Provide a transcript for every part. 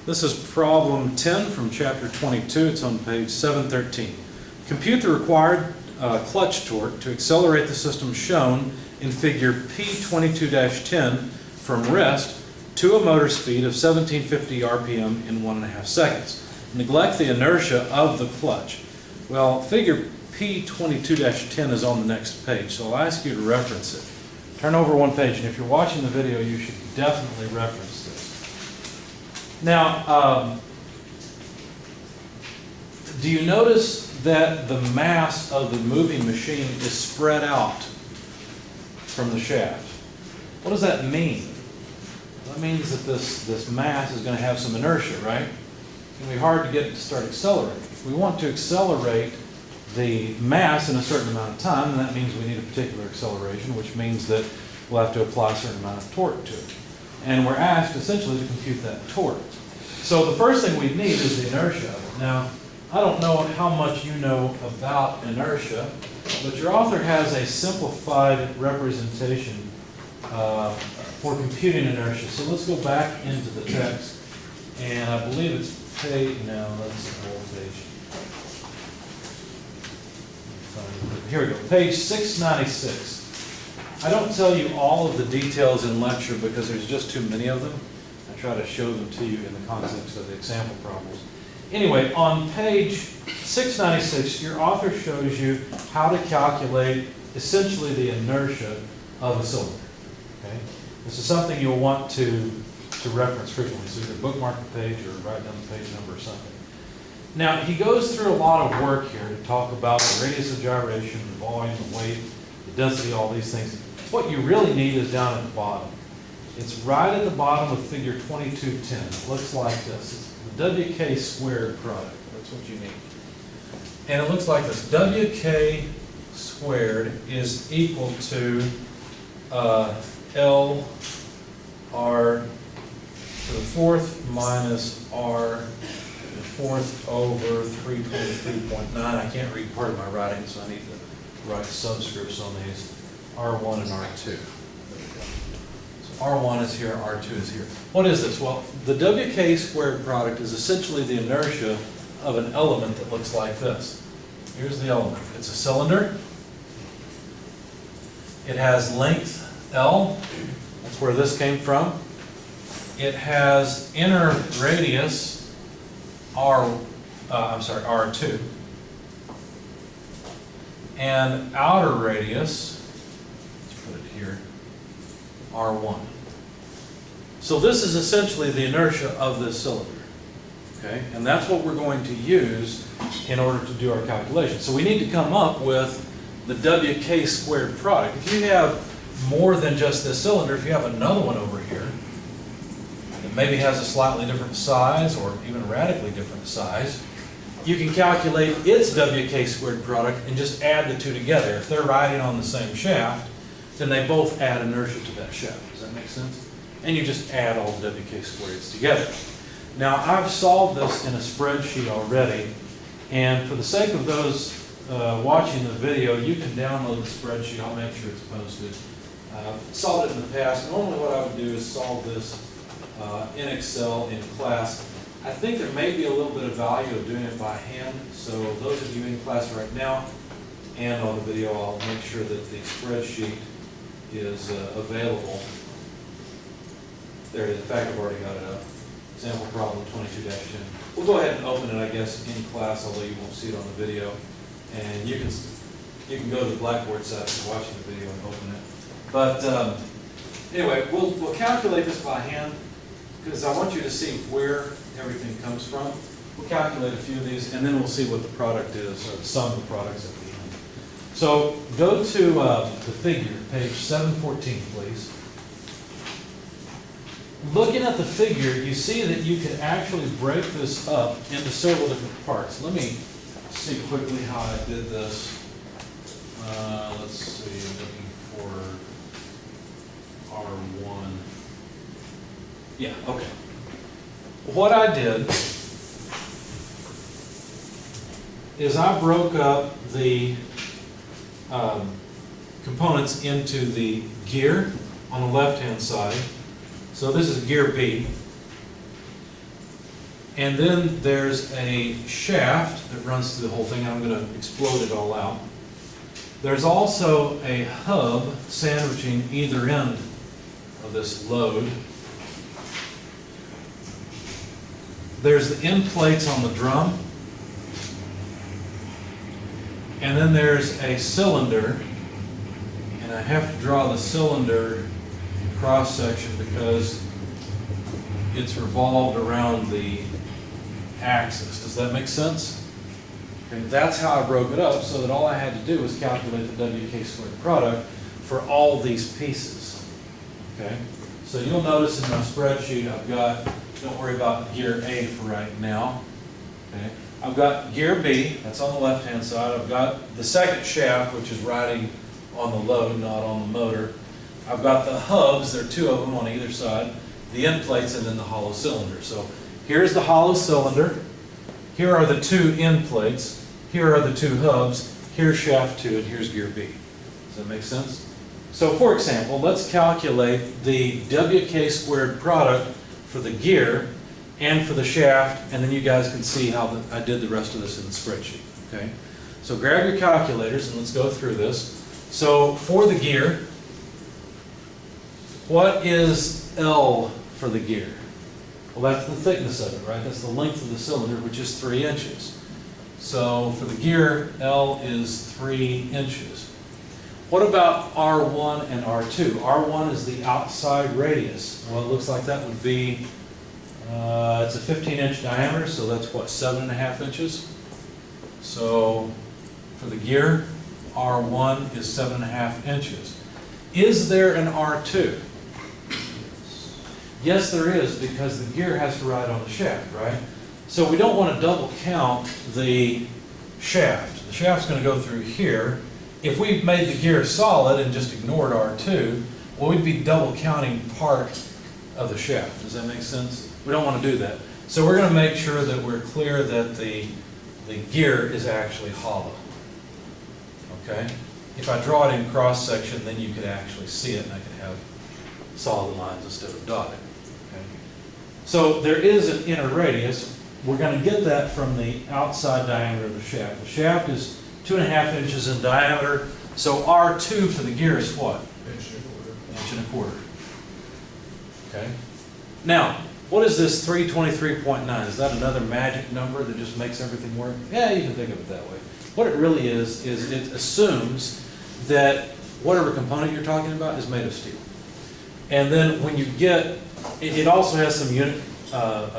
This is problem 10 from chapter 22. It's on page 713. Compute the required clutch torque to accelerate the system shown in figure P22-10 from rest to a motor speed of 1750 RPM in 1.5 seconds. Neglect the inertia of the clutch. Well, figure P22-10 is on the next page, so I'll ask you to reference it. Turn over one page, and if you're watching the video, you should definitely reference this. Now, do you notice that the mass of the moving machine is spread out from the shaft? What does that mean? That means that this mass is going to have some inertia, right? It's going to be hard to get it to start accelerating. If we want to accelerate the mass in a certain amount of time, and that means we need a particular acceleration, which means that we'll have to apply a certain amount of torque to it. And we're asked essentially to compute that torque. So the first thing we need is the inertia of it. Now, I don't know how much you know about inertia, but your author has a simplified representation for computing inertia. So let's go back into the text, and I believe it's page, no, that's the whole page. Here we go, page 696. I don't tell you all of the details in lecture because there's just too many of them. I try to show them to you in the context of the example problems. Anyway, on page 696, your author shows you how to calculate essentially the inertia of a cylinder. Okay? This is something you'll want to reference frequently, so either bookmark the page or write down the page number or something. Now, he goes through a lot of work here to talk about the radius of gyration, the volume, the weight, the density, all these things. What you really need is down at the bottom. It's right at the bottom of figure 2210. It looks like this. It's the WK squared product. That's what you need. And it looks like this. WK squared is equal to L R to the fourth minus R to the fourth over 323.9. I can't read part of my writing, so I need to write subscripts on these. R1 and R2. So R1 is here, R2 is here. What is this? Well, the WK squared product is essentially the inertia of an element that looks like this. Here's the element. It's a cylinder. It has length L. That's where this came from. It has inner radius R2, and outer radius, let's put it here, R1. So this is essentially the inertia of this cylinder. Okay, and that's what we're going to use in order to do our calculation. So we need to come up with the WK squared product. If you have more than just this cylinder, if you have another one over here that maybe has a slightly different size or even radically different size, you can calculate its WK squared product and just add the two together. If they're riding on the same shaft, then they both add inertia to that shaft. Does that make sense? And you just add all the WK squareds together. Now, I've solved this in a spreadsheet already, and for the sake of those watching the video, you can download the spreadsheet. I'll make sure it's posted. I've solved it in the past. Normally what I would do is solve this in Excel in class. I think there may be a little bit of value of doing it by hand, so those of you in class right now and on the video, I'll make sure that the spreadsheet is available. There it is. In fact, I've already got it up. Example problem 22-10. We'll go ahead and open it, I guess, in class, although you won't see it on the video. And you can go to the Blackboard site if you're watching the video and open it. But anyway, we'll calculate this by hand because I want you to see where everything comes from. We'll calculate a few of these, and then we'll see what the product is, or the sum of the products at the end. So go to the figure, page 714, please. Looking at the figure, you see that you can actually break this up into several different parts. Let me see quickly how I did this. Let's see, I'm looking for R1. Yeah, okay. What I did is I broke up the components into the gear on the left-hand side. So this is gear B. And then there's a shaft that runs through the whole thing. I'm going to explode it all out. There's also a hub sandwiching either end of this load. There's the end plates on the drum. And then there's a cylinder. And I have to draw the cylinder cross section because it's revolved around the axis. Does that make sense? Okay, that's how I broke it up, so that all I had to do was calculate the WK squared product for all these pieces. Okay, so you'll notice in my spreadsheet I've got, don't worry about gear A for right now. Okay, I've got gear B, that's on the left hand side. I've got the second shaft, which is riding on the load, not on the motor. I've got the hubs, there are two of them on either side, the end plates, and then the hollow cylinder. So here's the hollow cylinder. Here are the two end plates. Here are the two hubs. Here's shaft 2, and here's gear B. Does that make sense? So for example, let's calculate the WK squared product for the gear and for the shaft, and then you guys can see how I did the rest of this in the spreadsheet. Okay? So grab your calculators and let's go through this. So for the gear, what is L for the gear? Well, that's the thickness of it, right? That's the length of the cylinder, which is 3 inches. So for the gear, L is 3 inches. What about R1 and R2? R1 is the outside radius. Well, it looks like that would be, it's a 15-inch diameter, so that's what, 7.5 inches? So for the gear, R1 is 7.5 inches. Is there an R2? Yes, there is, because the gear has to ride on the shaft, right? So we don't want to double count the shaft. The shaft's going to go through here. If we made the gear solid and just ignored R2, well, we'd be double counting part of the shaft. Does that make sense? We don't want to do that. So we're going to make sure that we're clear that the gear is actually hollow. Okay? If I draw it in cross section, then you could actually see it, and I could have solid lines instead of dotted. Okay? So there is an inner radius. We're going to get that from the outside diameter of the shaft. The shaft is 2.5 inches in diameter. So R2 for the gear is what? 1.25 inches. Okay. Now, what is this 323.9? Is that another magic number that just makes everything work? Yeah, you can think of it that way. What it really is it assumes that whatever component you're talking about is made of steel. And then when you get, it also has some unit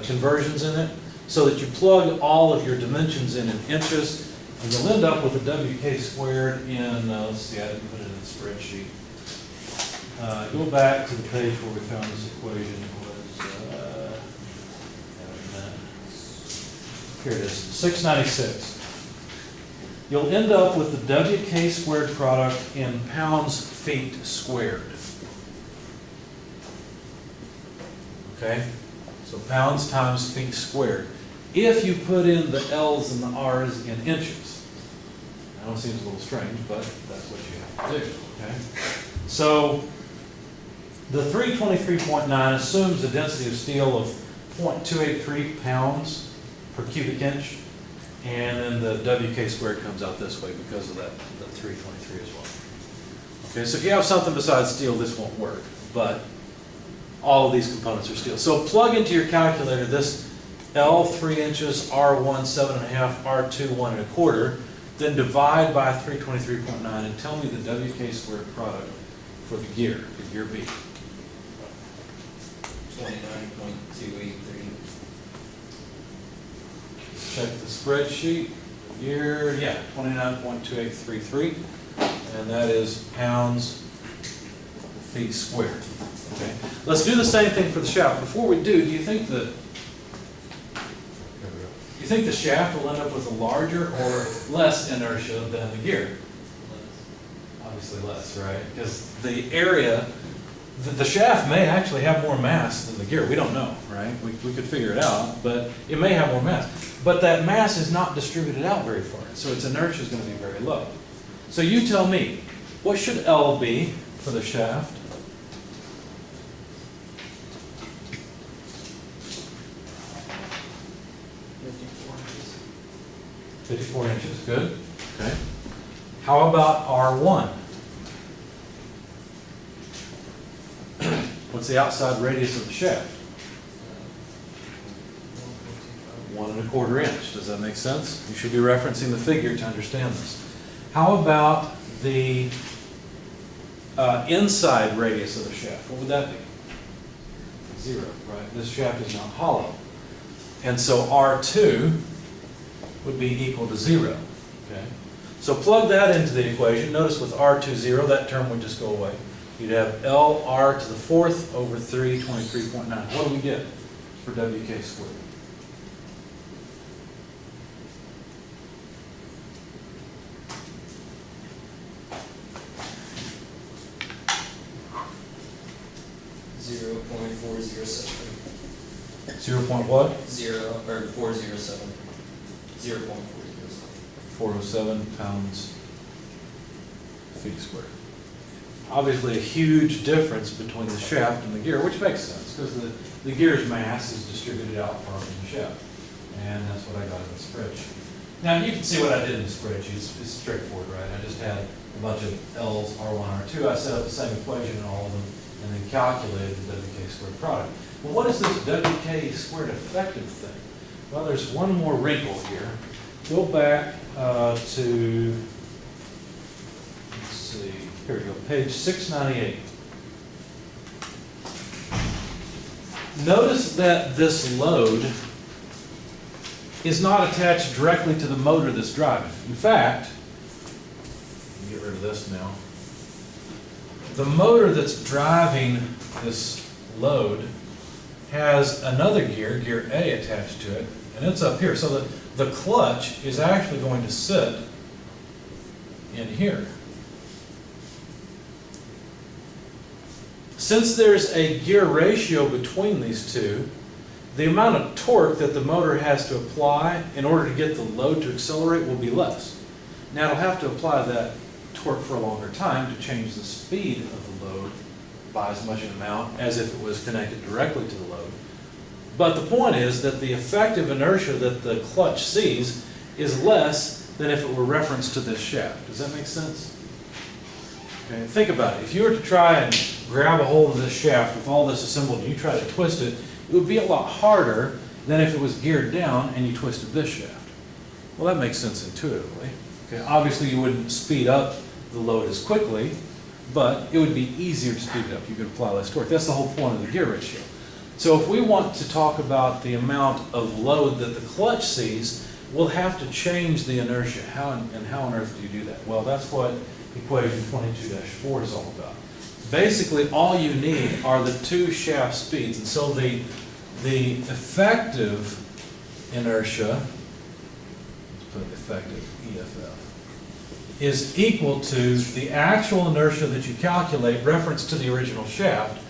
conversions in it, so that you plug all of your dimensions in inches, and you'll end up with a WK squared in, let's see, I didn't put it in the spreadsheet. Go back to the page where we found this equation. It was, here it is, 696. You'll end up with the WK squared product in pounds feet squared. Okay? So pounds times feet squared. If you put in the L's and the R's in inches. I know it seems a little strange, but that's what you have to do. Okay? So the 323.9 assumes a density of steel of 0.283 pounds per cubic inch. And then the WK squared comes out this way because of that 323 as well. Okay, so if you have something besides steel, this won't work. But all of these components are steel. So plug into your calculator this L 3 inches, R1 7.5, R2 1.25, then divide by 323.9 and tell me the WK squared product for the gear B. 29.283. Check the spreadsheet. Gear, yeah, 29.2833, and that is pounds feet squared. Okay. Let's do the same thing for the shaft. Before we do you think that the shaft will end up with a larger or less inertia than the gear? Obviously less, right? Because the area, the shaft may actually have more mass than the gear. We don't know, right? We could figure it out, but it may have more mass. But that mass is not distributed out very far, so its inertia is going to be very low. So you tell me, what should L be for the shaft? 54 inches, good. Okay. How about R1? What's the outside radius of the shaft? 1¼ inch. Does that make sense? You should be referencing the figure to understand this. How about the inside radius of the shaft? What would that be? 0, right? This shaft is not hollow. And so R2 would be equal to 0. Okay? So plug that into the equation. Notice with R2 0, that term would just go away. You'd have LR to the 4th over 3, 23.9. What do we get for WK squared? .407. 0. What? 407. 0.407. 407 pounds feet squared. Obviously a huge difference between the shaft and the gear, which makes sense because the gear's mass is distributed out far from the shaft. And that's what I got in the spreadsheet. Now you can see what I did in the spreadsheet. It's straightforward, right? I just had a bunch of L's, R1, R2. I set up the same equation in all of them and then calculated the WK squared product. Well, what is this WK squared effective thing? Well, there's one more wrinkle here. Go back to, let's see, here we go, page 698. Notice that this load is not attached directly to the motor that's driving. In fact, let me get rid of this now. The motor that's driving this load has another gear, gear A, attached to it, and it's up here. So the clutch is actually going to sit in here. Since there's a gear ratio between these two, the amount of torque that the motor has to apply in order to get the load to accelerate will be less. Now it'll have to apply that torque for a longer time to change the speed of the load by as much an amount as if it was connected directly to the load. But the point is that the effective inertia that the clutch sees is less than if it were referenced to this shaft. Does that make sense? Okay, think about it. If you were to try and grab a hold of this shaft with all this assembled and you try to twist it, it would be a lot harder than if it was geared down and you twisted this shaft. Well, that makes sense intuitively. Okay, obviously you wouldn't speed up the load as quickly, but it would be easier to speed it up. You could apply less torque. That's the whole point of the gear ratio. So if we want to talk about the amount of load that the clutch sees, we'll have to change the inertia. How on earth do you do that? Well, that's what equation 22-4 is all about. Basically, all you need are the two shaft speeds. And so the effective inertia, let's put effective EFF, is equal to the actual inertia that you calculate, reference to the original shaft,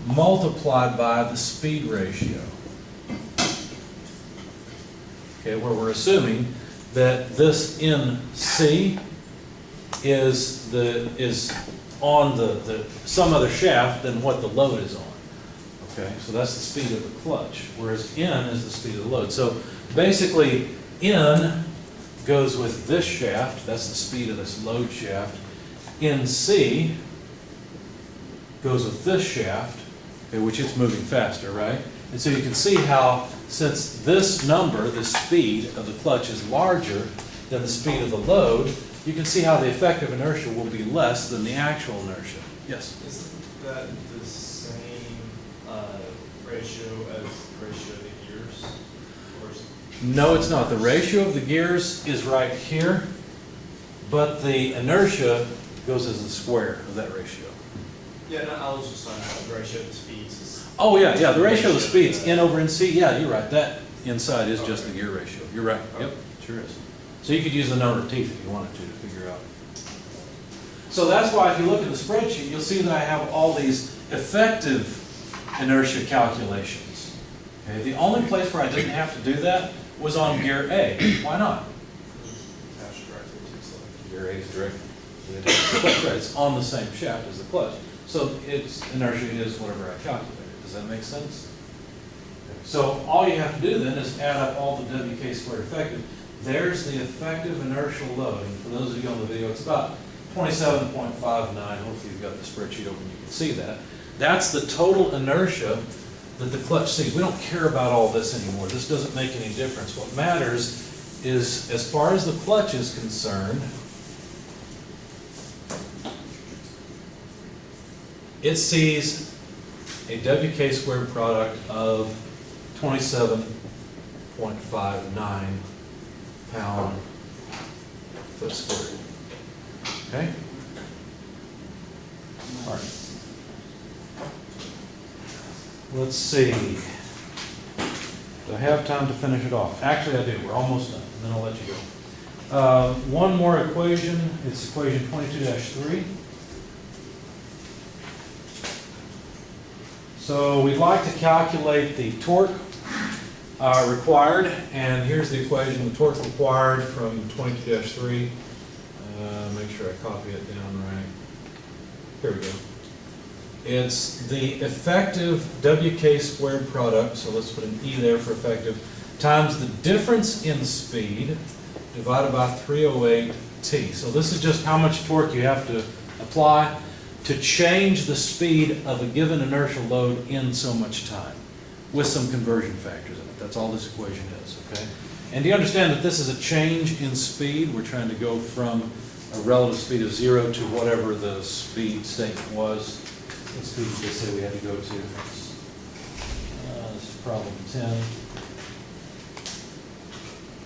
multiplied by the speed ratio. Okay, where we're assuming that this NC is on some other shaft than what the load is on. Okay, so that's the speed of the clutch, whereas N is the speed of the load. So basically, N goes with this shaft, that's the speed of this load shaft. NC goes with this shaft, okay, which it's moving faster, right? And so you can see how, since this number, the speed of the clutch is larger than the speed of the load, you can see how the effective inertia will be less than the actual inertia. Yes? Isn't that the same ratio as the ratio of the gears? Or is it... No, it's not. The ratio of the gears is right here, but the inertia goes as the square of that ratio. Yeah, no, I was just talking about the ratio of the speeds. Oh, yeah, the ratio of the speeds, N over NC, yeah, you're right. That inside is just the gear ratio. You're right. Yep, sure is. So you could use the number of teeth if you wanted to figure out. So that's why if you look at the spreadsheet, you'll see that I have all these effective inertia calculations. Okay, the only place where I didn't have to do that was on gear A. Why not? Attached directly to the Gear A is directly to the clutch, right? It's on the same shaft as the clutch. So its inertia is whatever I calculated. Does that make sense? Okay. So all you have to do then is add up all the WK squared effective. there's the effective inertial load. And for those of you on the video, it's about 27.59. Hopefully you've got the spreadsheet open, you can see that. That's the total inertia that the clutch sees. We don't care about all this anymore. This doesn't make any difference. What matters is, as far as the clutch is concerned, it sees a WK squared product of 27.59 pound foot squared. Okay? All right. Let's see. Do I have time to finish it off? Actually, I do. We're almost done, and then I'll let you go. One more equation. It's equation 22-3. So we'd like to calculate the torque required, and here's the equation, the torque required from 22-3. Make sure I copy it down right. Here we go. It's the effective WK squared product, so let's put an E there for effective, times the difference in speed divided by 308T. So this is just how much torque you have to apply to change the speed of a given inertial load in so much time, with some conversion factors in it. That's all this equation is, okay? And do you understand that this is a change in speed? We're trying to go from a relative speed of 0 to whatever the speed statement was. What speed did they say we had to go to? This is problem 10.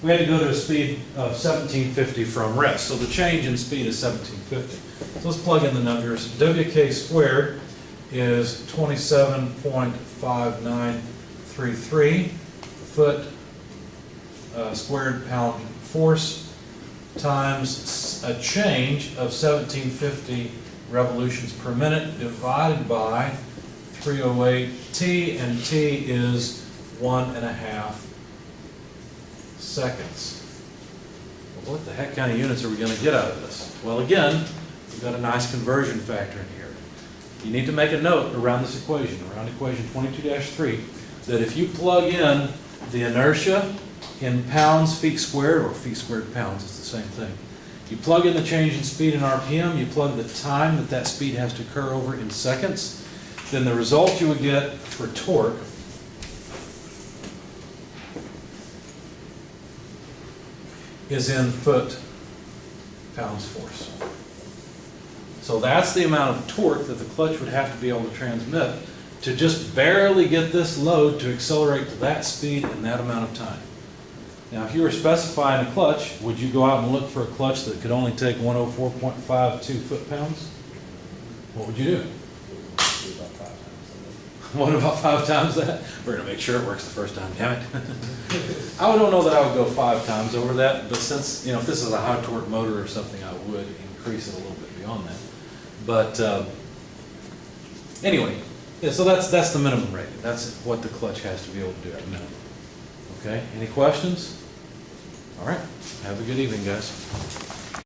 We had to go to a speed of 1750 from rest. So the change in speed is 1750. So let's plug in the numbers. WK squared is 27.5933 foot squared pound force times a change of 1750 revolutions per minute divided by 308T, and T is 1.5 seconds. Well, what the heck kind of units are we going to get out of this? Well, again, we've got a nice conversion factor in here. You need to make a note around this equation, around equation 22-3, that if you plug in the inertia in pounds feet squared, or feet squared pounds, it's the same thing. You plug in the change in speed in RPM, you plug the time that that speed has to occur over in seconds, then the result you would get for torque is in foot-pounds force. So that's the amount of torque that the clutch would have to be able to transmit to just barely get this load to accelerate to that speed in that amount of time. Now, if you were specifying a clutch, would you go out and look for a clutch that could only take 104.52 foot-pounds? What would you do? What about 5 times that? We're going to make sure it works the first time, damn it. I don't know that I would go 5 times over that, but since, if this is a high torque motor or something, I would increase it a little bit beyond that. But anyway, yeah, so that's the minimum rating. That's what the clutch has to be able to do at minimum. Okay, any questions? All right, have a good evening, guys.